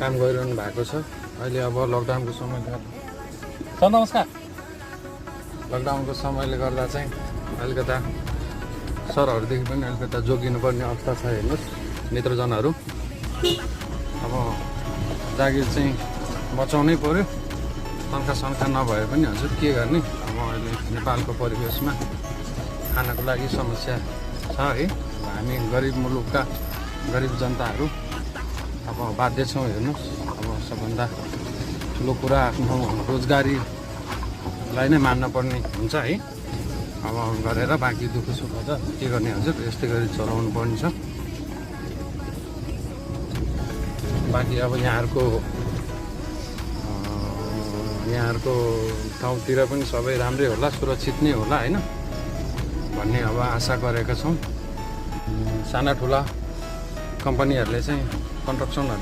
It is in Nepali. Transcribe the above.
काम गरिरहनु भएको छ। अहिले अब लकडाउनको समयले सर नमस्कार। लकडाउनको समयले गर्दा चाहिँ अलिकता सरहरूदेखि पनि अलिकता जोगिनुपर्ने अवस्था छ। हेर्नुहोस् मित्रजनहरू, अब जागिर चाहिँ बचाउनै पर्यो। तन्खा नभए पनि हजुर के गर्ने। अब अहिले नेपालको परिवेशमा खानको लागि समस्या छ है। हामी गरिब मुलुकका गरिब जनताहरू अब बाध्य छौँ। हेर्नुहोस् अब सबभन्दा ठुलो कुरा आफ्नो रोजगारीलाई नै मान्न पर्ने हुन्छ है। अब गरेर बाँकी दुःख सुख छ के गर्ने हजुर, यस्तै गरी चलाउनु पर्ने छ। बाँकी अब यहाँहरूको ठाउँतिर पनि सबै राम्रै होला, सुरक्षित नै होला होइन भन्ने अब आशा गरेका छौँ। साना ठुला कम्पनीहरूले चाहिँ कन्स्ट्रक्सनहरू